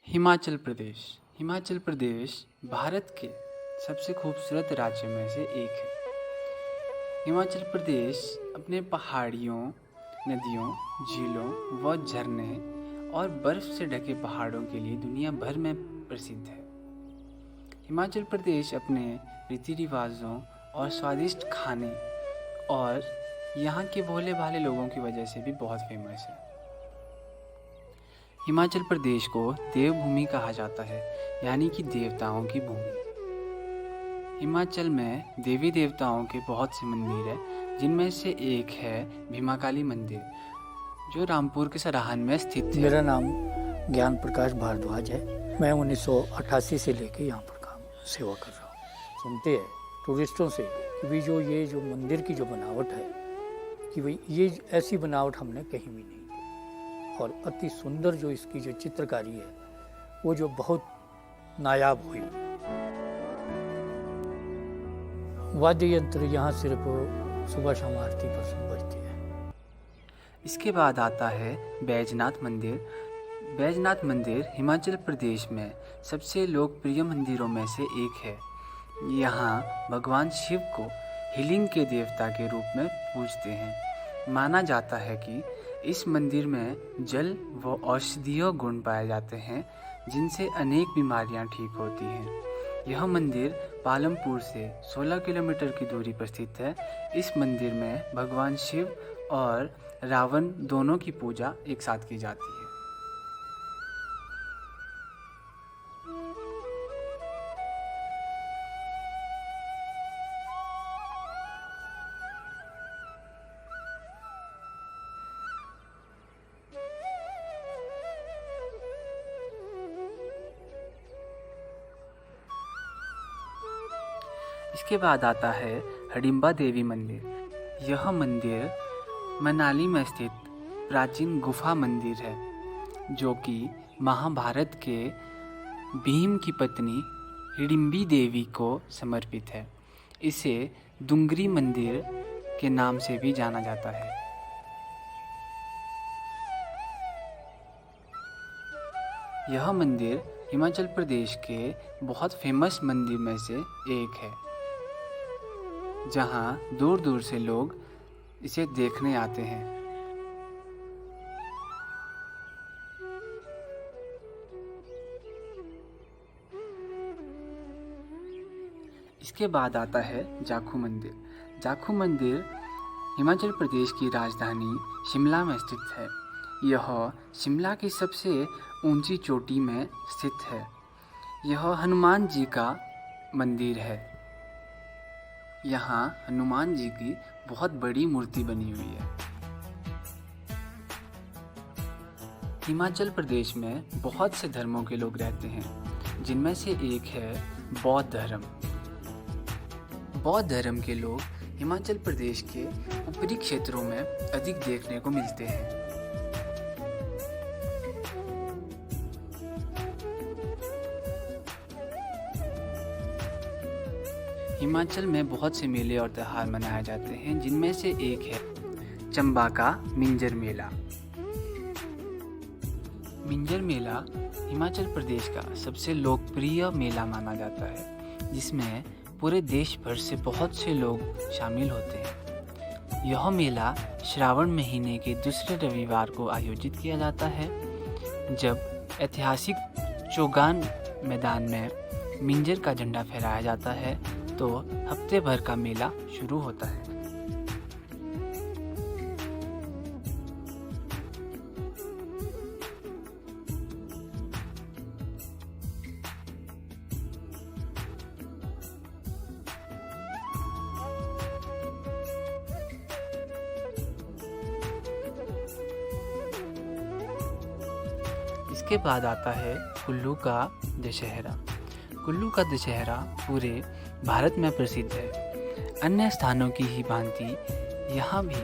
हिमाचल प्रदेश। हिमाचल प्रदेश भारत के सबसे खूबसूरत राज्यों में से एक है। हिमाचल प्रदेश अपने पहाड़ियों, नदियों, झीलों व झरने और बर्फ़ से ढके पहाड़ों के लिए दुनिया भर में प्रसिद्ध है। हिमाचल प्रदेश अपने रीति रिवाजों और स्वादिष्ट खाने और यहाँ के भोले भाले लोगों की वजह से भी बहुत फेमस है। हिमाचल प्रदेश को देवभूमि कहा जाता है, यानी कि देवताओं की भूमि। हिमाचल में देवी देवताओं के बहुत से मंदिर हैं, जिनमें से एक है भीमाकाली मंदिर, जो रामपुर के सराहन में स्थित है। मेरा नाम ज्ञान प्रकाश भारद्वाज है। मैं 1988 से लेके यहाँ पर सेवा कर रहा हूँ। सुनते हैं टूरिस्टों से कि भाई ये जो मंदिर की जो बनावट है, कि भाई ये ऐसी बनावट हमने कहीं भी नहीं, और अति सुंदर जो इसकी जो चित्रकारी है वो जो बहुत नायाब हुई। वाद्य यंत्र यहाँ सिर्फ सुबह शाम आरती पर बजते हैं। इसके बाद आता है बैजनाथ मंदिर। बैजनाथ मंदिर हिमाचल प्रदेश में सबसे लोकप्रिय मंदिरों में से एक है। यहाँ भगवान शिव को हीलिंग के देवता के रूप में पूजते हैं। माना जाता है कि इस मंदिर में जल व औषधीय गुण पाए जाते हैं, जिनसे अनेक बीमारियां ठीक होती हैं। यह मंदिर पालमपुर से 16 किलोमीटर की दूरी पर स्थित है। इस मंदिर में भगवान शिव और रावण दोनों की पूजा एक साथ की जाती है। इसके बाद आता है हडिम्बा देवी मंदिर। यह मंदिर मनाली में स्थित प्राचीन गुफा मंदिर है, जो कि महाभारत के भीम की पत्नी हिडिम्बी देवी को समर्पित है। इसे दुंगरी मंदिर के नाम से भी जाना जाता है। यह मंदिर हिमाचल प्रदेश के बहुत फेमस मंदिर में से एक है, जहाँ दूर दूर से लोग इसे देखने आते हैं। इसके बाद आता है जाखू मंदिर। जाखू मंदिर हिमाचल प्रदेश की राजधानी शिमला में स्थित है। यह शिमला की सबसे ऊंची चोटी में स्थित है। यह हनुमान जी का मंदिर है। यहाँ हनुमान जी की बहुत बड़ी मूर्ति बनी हुई है। हिमाचल प्रदेश में बहुत से धर्मों के लोग रहते हैं, जिनमें से एक है बौद्ध धर्म। बौद्ध धर्म के लोग हिमाचल प्रदेश के ऊपरी क्षेत्रों में अधिक देखने को मिलते हैं। हिमाचल में बहुत से मेले और त्यौहार मनाए जाते हैं, जिनमें से एक है चंबा का मिंजर मेला। मिंजर मेला हिमाचल प्रदेश का सबसे लोकप्रिय मेला माना जाता है, जिसमें पूरे देश भर से बहुत से लोग शामिल होते हैं। यह मेला श्रावण महीने के दूसरे रविवार को आयोजित किया जाता है, जब ऐतिहासिक चौगान मैदान में मिंजर का झंडा फहराया जाता है, तो हफ्ते भर का मेला शुरू होता है। इसके बाद आता है कुल्लू का दशहरा। कुल्लू का दशहरा पूरे भारत में प्रसिद्ध है। अन्य स्थानों की ही भांति यहाँ भी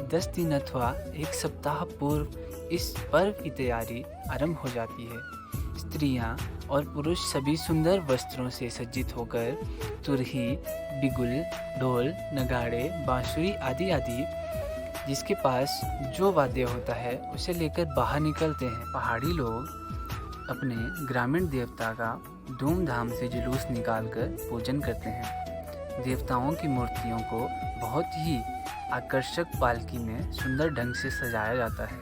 10 दिन अथवा एक सप्ताह पूर्व इस पर्व की तैयारी आरंभ हो जाती है। स्त्रियाँ और पुरुष सभी सुंदर वस्त्रों से सज्जित होकर तुरही, बिगुल, ढोल, नगाड़े, बांसुरी आदि आदि जिसके पास जो वाद्य होता है उसे लेकर बाहर निकलते हैं। पहाड़ी लोग अपने ग्रामीण देवता का धूमधाम से जुलूस निकालकर पूजन करते हैं। देवताओं की मूर्तियों को बहुत ही आकर्षक पालकी में सुंदर ढंग से सजाया जाता है।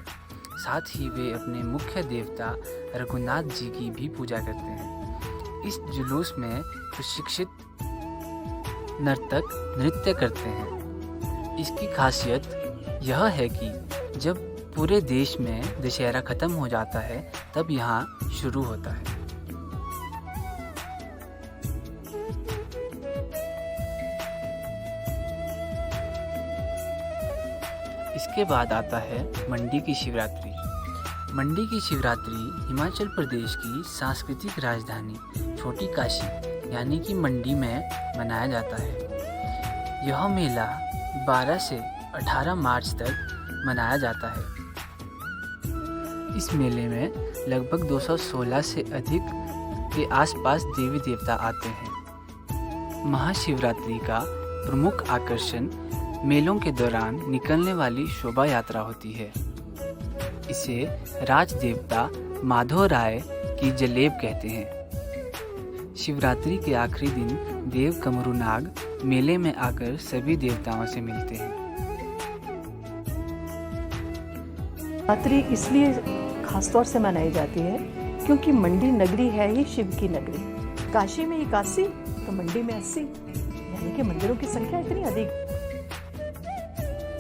साथ ही वे अपने मुख्य देवता रघुनाथ जी की भी पूजा करते हैं। इस जुलूस में प्रशिक्षित नर्तक नृत्य करते हैं। इसकी खासियत यह है कि जब पूरे देश में दशहरा खत्म हो जाता है तब यहाँ शुरू होता है। इसके बाद आता है मंडी की शिवरात्रि। मंडी की शिवरात्रि हिमाचल प्रदेश की सांस्कृतिक राजधानी छोटी काशी यानी कि मंडी में मनाया जाता है। यह मेला 12 से 18 मार्च तक मनाया जाता है। इस मेले में लगभग 216 से अधिक के आसपास देवी देवता आते हैं। महाशिवरात्रि का प्रमुख आकर्षण मेलों के दौरान निकलने वाली शोभा यात्रा होती है। इसे राज देवता माधव राय की जलेब कहते हैं। शिवरात्रि के आखिरी दिन देव कमरूनाग मेले में आकर सभी देवताओं से मिलते हैं। शिवरात्रि इसलिए खासतौर से मनाई जाती है क्योंकि मंडी नगरी है ही शिव की नगरी। काशी में 81 तो मंडी में 80, यानी कि मंदिरों की संख्या इतनी अधिक।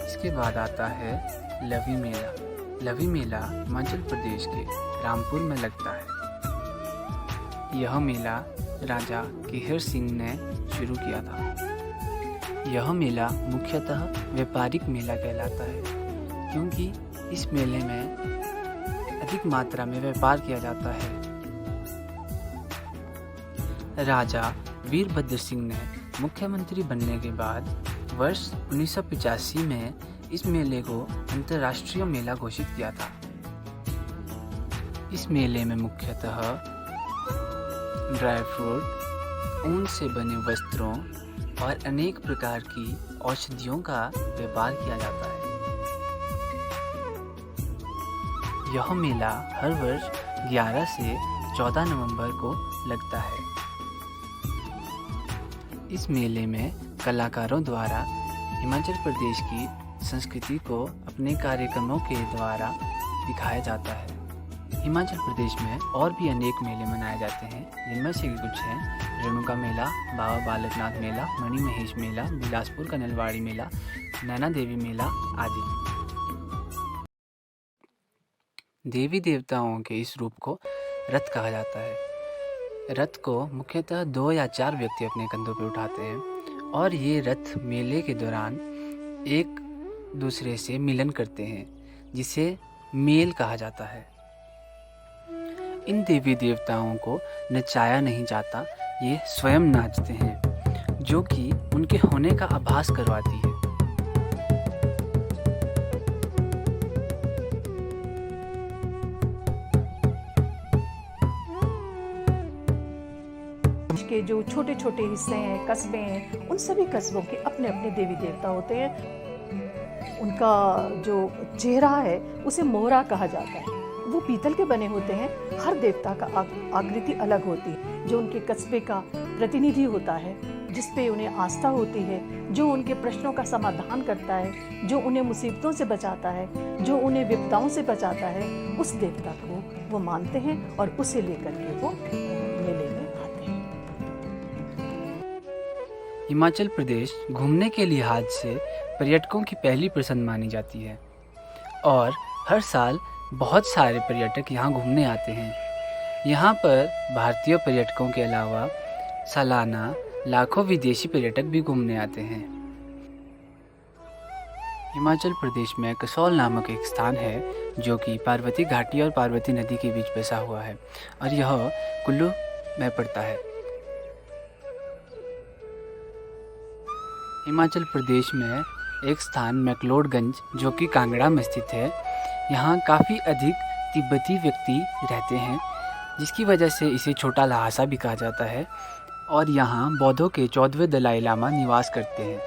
इसके बाद आता है लवी मेला। लवी मेला हिमाचल प्रदेश के रामपुर में लगता है। यह मेला राजा केहर सिंह ने शुरू किया था। यह मेला मुख्यतः व्यापारिक मेला कहलाता है क्योंकि इस मेले में अधिक मात्रा में व्यापार किया जाता है। राजा वीरभद्र सिंह ने मुख्यमंत्री बनने के बाद वर्ष 1985 में इस मेले को अंतर्राष्ट्रीय मेला घोषित किया था। इस मेले में मुख्यतः ड्राई फ्रूट, ऊन से बने वस्त्रों और अनेक प्रकार की औषधियों का व्यापार किया जाता है। यह मेला हर वर्ष 11 से 14 नवंबर को लगता है। इस मेले में कलाकारों द्वारा हिमाचल प्रदेश की संस्कृति को अपने कार्यक्रमों के द्वारा दिखाया जाता है। हिमाचल प्रदेश में और भी अनेक मेले मनाए जाते हैं, जिनमें से कुछ हैं रेणुका मेला, बाबा बालकनाथ मेला, मणि महेश मेला, बिलासपुर का नलवाड़ी मेला, नैना देवी मेला आदि। देवी देवताओं के इस रूप को रथ कहा जाता है। रथ को मुख्यतः 2 या 4 व्यक्ति अपने कंधों पर उठाते हैं और ये रथ मेले के दौरान एक दूसरे से मिलन करते हैं, जिसे मेल कहा जाता है। इन देवी देवताओं को नचाया नहीं जाता, ये स्वयं नाचते हैं, जो कि उनके होने का आभास करवाती है। के जो छोटे छोटे हिस्से हैं, कस्बे हैं, उन सभी कस्बों के अपने अपने देवी देवता होते हैं। उनका जो चेहरा है उसे मोहरा कहा जाता है। वो पीतल के बने होते हैं। हर देवता का आकृति अलग होती है, जो उनके कस्बे का प्रतिनिधि होता है, जिस पे उन्हें आस्था होती है, जो उनके प्रश्नों का समाधान करता है, जो उन्हें मुसीबतों से बचाता है, जो उन्हें विपदाओं से बचाता है, उस देवता को वो मानते हैं और उसे लेकर के वो मेले में आते हैं। हिमाचल प्रदेश घूमने के लिहाज से पर्यटकों की पहली पसंद मानी जाती है और हर साल बहुत सारे पर्यटक यहाँ घूमने आते हैं। यहाँ पर भारतीय पर्यटकों के अलावा सालाना लाखों विदेशी पर्यटक भी घूमने आते हैं। हिमाचल प्रदेश में कसौल नामक एक स्थान है जो कि पार्वती घाटी और पार्वती नदी के बीच बसा हुआ है और यह कुल्लू में पड़ता है। हिमाचल प्रदेश में एक स्थान मैक्लोडगंज जो कि कांगड़ा में स्थित है, यहाँ काफ़ी अधिक तिब्बती व्यक्ति रहते हैं, जिसकी वजह से इसे छोटा लहासा भी कहा जाता है और यहाँ बौद्धों के 14वें दलाई लामा निवास करते हैं।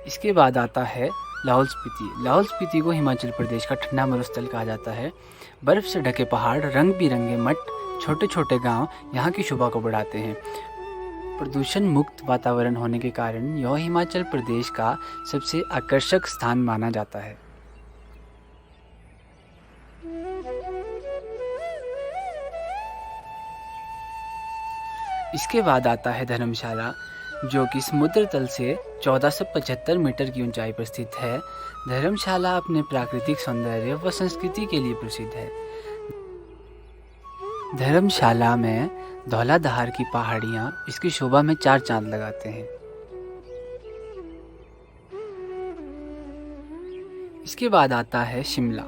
इसके बाद आता है लाहौल स्पीति को हिमाचल प्रदेश का ठंडा मरुस्थल कहा जाता है। बर्फ से ढके पहाड़, रंग बिरंगे मठ, छोटे छोटे गांव यहाँ की शोभा को बढ़ाते हैं। प्रदूषण मुक्त वातावरण होने के कारण यह हिमाचल प्रदेश का सबसे आकर्षक स्थान माना जाता है। इसके बाद आता है धर्मशाला, जो कि समुद्र तल से 1475 मीटर की ऊंचाई पर स्थित है। धर्मशाला अपने प्राकृतिक सौंदर्य व संस्कृति के लिए प्रसिद्ध है। धर्मशाला में धौलाधार की पहाड़ियाँ इसकी शोभा में चार चांद लगाते हैं। इसके बाद आता है शिमला।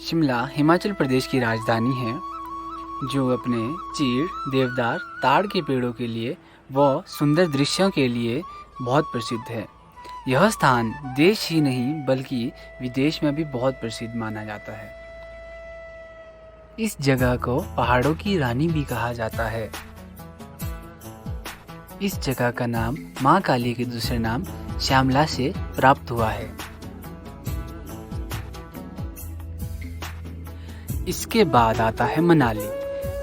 शिमला हिमाचल प्रदेश की राजधानी है, जो अपने चीड़, देवदार, ताड़ के पेड़ों के लिए व सुंदर दृश्यों के लिए बहुत प्रसिद्ध है। यह स्थान देश ही नहीं बल्कि विदेश में भी बहुत प्रसिद्ध माना जाता है। इस जगह को पहाड़ों की रानी भी कहा जाता है। इस जगह का नाम मां काली के दूसरे नाम श्यामला से प्राप्त हुआ है। इसके बाद आता है मनाली।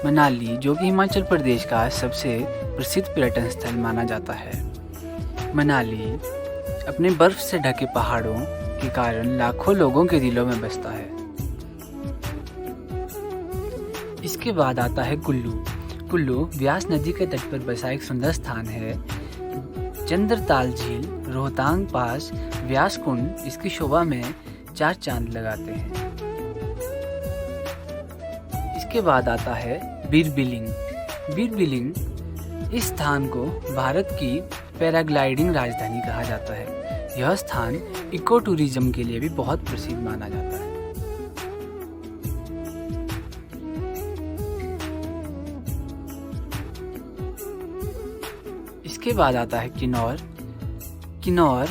मनाली, जो कि हिमाचल प्रदेश का सबसे प्रसिद्ध पर्यटन स्थल माना जाता है। मनाली अपने बर्फ से ढके पहाड़ों के कारण लाखों लोगों के दिलों में बसता है। इसके बाद आता है कुल्लू। कुल्लू व्यास नदी के तट पर बसा एक सुंदर स्थान है। चंद्रताल झील, रोहतांग पास, व्यास कुंड इसकी शोभा में चार चांद लगाते हैं। इसके बाद आता है बीरबिलिंग। बीरबिलिंग इस स्थान को भारत की पैराग्लाइडिंग राजधानी कहा जाता है। यह स्थान इको टूरिज्म के लिए भी बहुत प्रसिद्ध माना जाता है। इसके बाद आता है किन्नौर। किन्नौर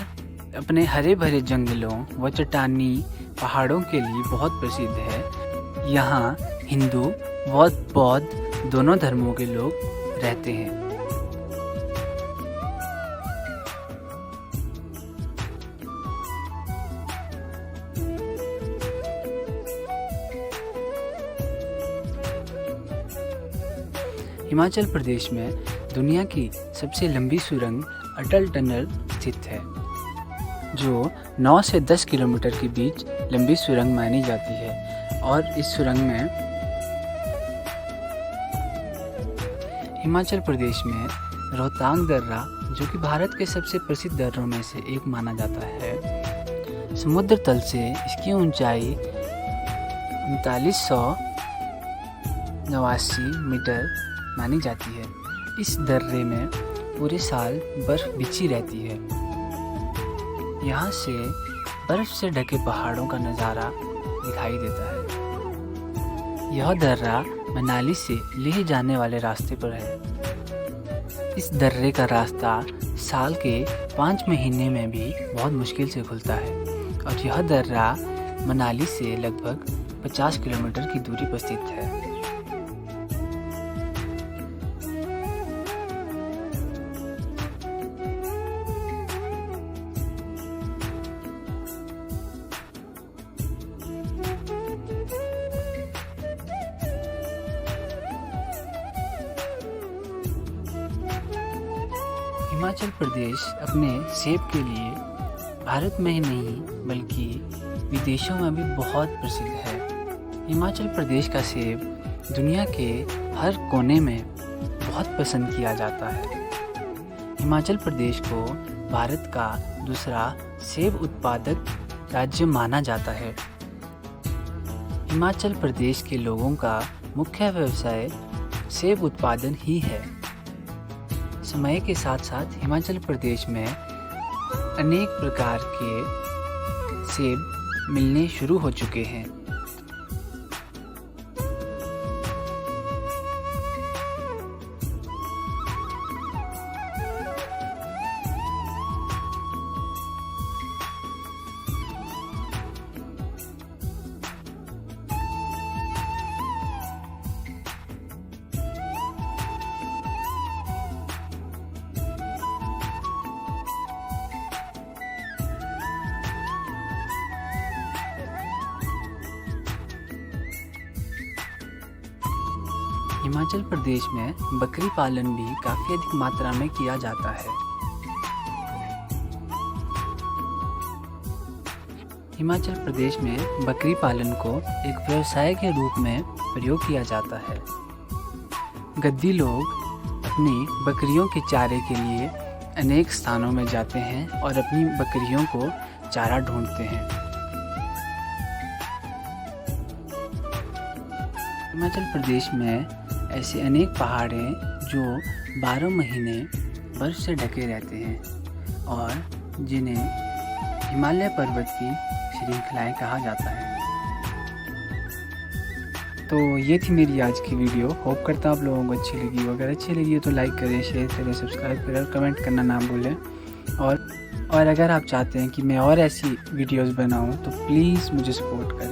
अपने हरे भरे जंगलों व चट्टानी पहाड़ों के लिए बहुत प्रसिद्ध है। यहाँ हिंदू व बौद्ध दोनों धर्मों के लोग रहते हैं। हिमाचल प्रदेश में दुनिया की सबसे लंबी सुरंग अटल टनल स्थित है, जो 9 से 10 किलोमीटर के बीच लंबी सुरंग मानी जाती है। और इस सुरंग में हिमाचल प्रदेश में रोहतांग दर्रा, जो कि भारत के सबसे प्रसिद्ध दर्रों में से एक माना जाता है, समुद्र तल से इसकी ऊंचाई 3989 मीटर मानी जाती है। इस दर्रे में पूरे साल बर्फ बिछी रहती है। यहाँ से बर्फ से ढके पहाड़ों का नज़ारा दिखाई देता है। यह दर्रा मनाली से लेह जाने वाले रास्ते पर है। इस दर्रे का रास्ता साल के 5 महीने में भी बहुत मुश्किल से खुलता है और यह दर्रा मनाली से लगभग 50 किलोमीटर की दूरी पर स्थित है। हिमाचल प्रदेश अपने सेब के लिए भारत में ही नहीं बल्कि विदेशों में भी बहुत प्रसिद्ध है। हिमाचल प्रदेश का सेब दुनिया के हर कोने में बहुत पसंद किया जाता है। हिमाचल प्रदेश को भारत का दूसरा सेब उत्पादक राज्य माना जाता है। हिमाचल प्रदेश के लोगों का मुख्य व्यवसाय सेब उत्पादन ही है। समय के साथ साथ हिमाचल प्रदेश में अनेक प्रकार के सेब मिलने शुरू हो चुके हैं। हिमाचल प्रदेश में बकरी पालन भी काफ़ी अधिक मात्रा में किया जाता है। हिमाचल प्रदेश में बकरी पालन को एक व्यवसाय के रूप में प्रयोग किया जाता है। गद्दी लोग अपनी बकरियों के चारे के लिए अनेक स्थानों में जाते हैं और अपनी बकरियों को चारा ढूंढते हैं। हिमाचल प्रदेश में ऐसे अनेक पहाड़ हैं जो 12 महीने बर्फ से ढके रहते हैं और जिन्हें हिमालय पर्वत की श्रृंखलाएं कहा जाता है। तो ये थी मेरी आज की वीडियो। होप करता हूँ आप लोगों को अच्छी लगी। अगर अच्छी लगी हो तो लाइक करें, शेयर करें, सब्सक्राइब करें और कमेंट करना ना भूलें। और अगर आप चाहते हैं कि मैं और ऐसी वीडियोस बनाऊं तो प्लीज़ मुझे सपोर्ट करें।